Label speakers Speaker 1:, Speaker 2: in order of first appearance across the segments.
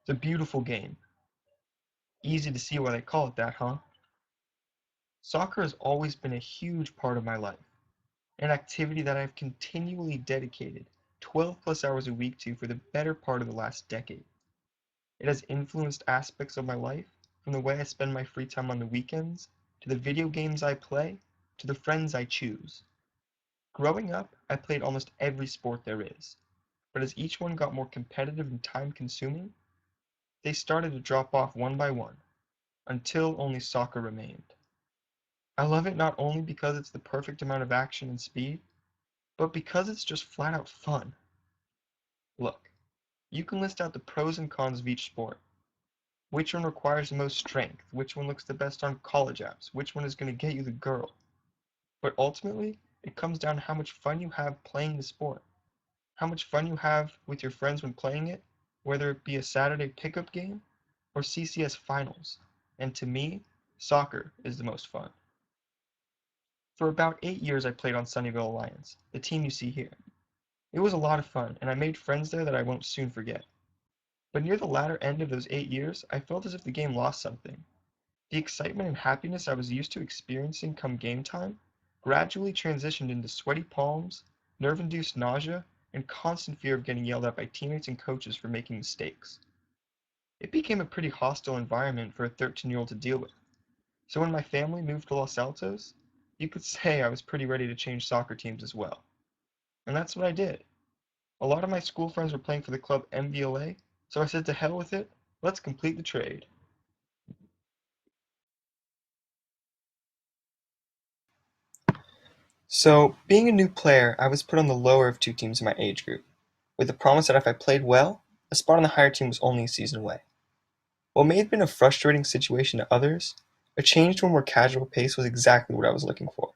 Speaker 1: It's a beautiful game. Easy to see why they call it that, huh? Soccer has always been a huge part of my life, an activity that I've continually dedicated 12 plus hours a week to for the better part of the last decade. It has influenced aspects of my life, from the way I spend my free time on the weekends, to the video games I play, to the friends I choose. Growing up, I played almost every sport there is, but as each one got more competitive and time consuming, they started to drop off one by one, until only soccer remained. I love it not only because it's the perfect amount of action and speed, but because it's just flat out fun. Look, you can list out the pros and cons of each sport. Which one requires the most strength? Which one looks the best on college apps? Which one is going to get you the girl? But ultimately, it comes down to how much fun you have playing the sport. How much fun you have with your friends when playing it, whether it be a Saturday pickup game or CCS finals. And to me, soccer is the most fun. For about 8 years I played on Sunnyvale Alliance, the team you see here. It was a lot of fun, and I made friends there that I won't soon forget. But near the latter end of those 8 years, I felt as if the game lost something. The excitement and happiness I was used to experiencing come game time gradually transitioned into sweaty palms, nerve-induced nausea, and constant fear of getting yelled at by teammates and coaches for making mistakes. It became a pretty hostile environment for a 13-year-old to deal with. So when my family moved to Los Altos, you could say I was pretty ready to change soccer teams as well. And that's what I did. A lot of my school friends were playing for the club MVLA, so I said to hell with it, let's complete the trade. So, being a new player, I was put on the lower of two teams in my age group, with the promise that if I played well, a spot on the higher team was only a season away. What may have been a frustrating situation to others, a change to a more casual pace was exactly what I was looking for.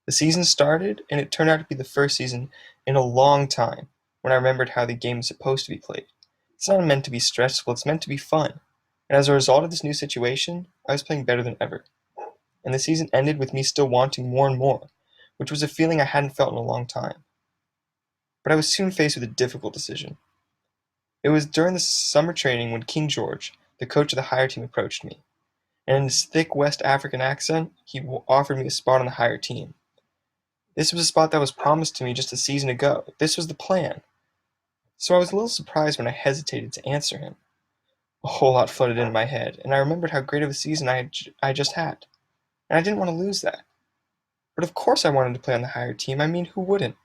Speaker 1: The season started, and it turned out to be the first season in a long time when I remembered how the game is supposed to be played. It's not meant to be stressful, it's meant to be fun. And as a result of this new situation, I was playing better than ever. And the season ended with me still wanting more and more, which was a feeling I hadn't felt in a long time. But I was soon faced with a difficult decision. It was during the summer training when King George, the coach of the higher team, approached me, and in his thick West African accent, he offered me a spot on the higher team. This was a spot that was promised to me just a season ago. This was the plan. So I was a little surprised when I hesitated to answer him. A whole lot flooded into my head, and I remembered how great of a season I just had, and I didn't want to lose that. But of course I wanted to play on the higher team. I mean, who wouldn't?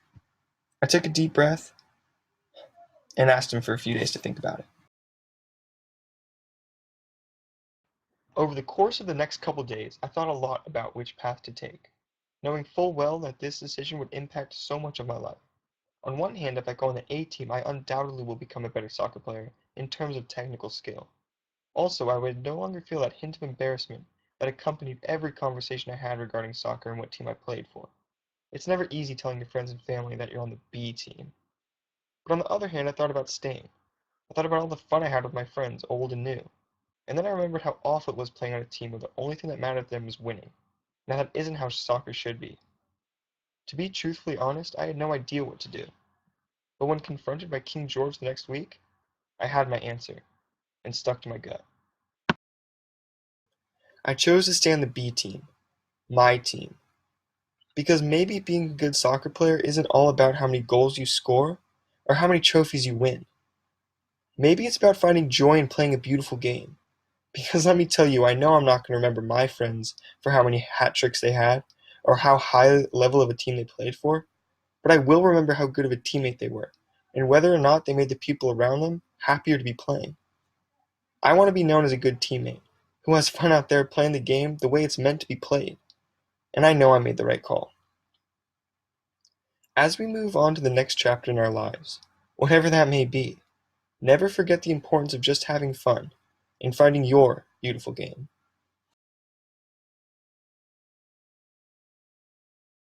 Speaker 1: I took a deep breath and asked him for a few days to think about it. Over the course of the next couple days, I thought a lot about which path to take, knowing full well that this decision would impact so much of my life. On one hand, if I go on the A team, I undoubtedly will become a better soccer player in terms of technical skill. Also, I would no longer feel that hint of embarrassment that accompanied every conversation I had regarding soccer and what team I played for. It's never easy telling your friends and family that you're on the B team. But on the other hand, I thought about staying. I thought about all the fun I had with my friends, old and new. And then I remembered how awful it was playing on a team where the only thing that mattered to them was winning. Now that isn't how soccer should be. To be truthfully honest, I had no idea what to do. But when confronted by King George the next week, I had my answer, and stuck to my gut. I chose to stay on the B team, my team, because maybe being a good soccer player isn't all about how many goals you score or how many trophies you win. Maybe it's about finding joy in playing a beautiful game. Because let me tell you, I know I'm not going to remember my friends for how many hat tricks they had or how high level of a team they played for, but I will remember how good of a teammate they were and whether or not they made the people around them happier to be playing. I want to be known as a good teammate who has fun out there playing the game the way it's meant to be played, and I know I made the right call. As we move on to the next chapter in our lives, whatever that may be, never forget the importance of just having fun and finding your beautiful game.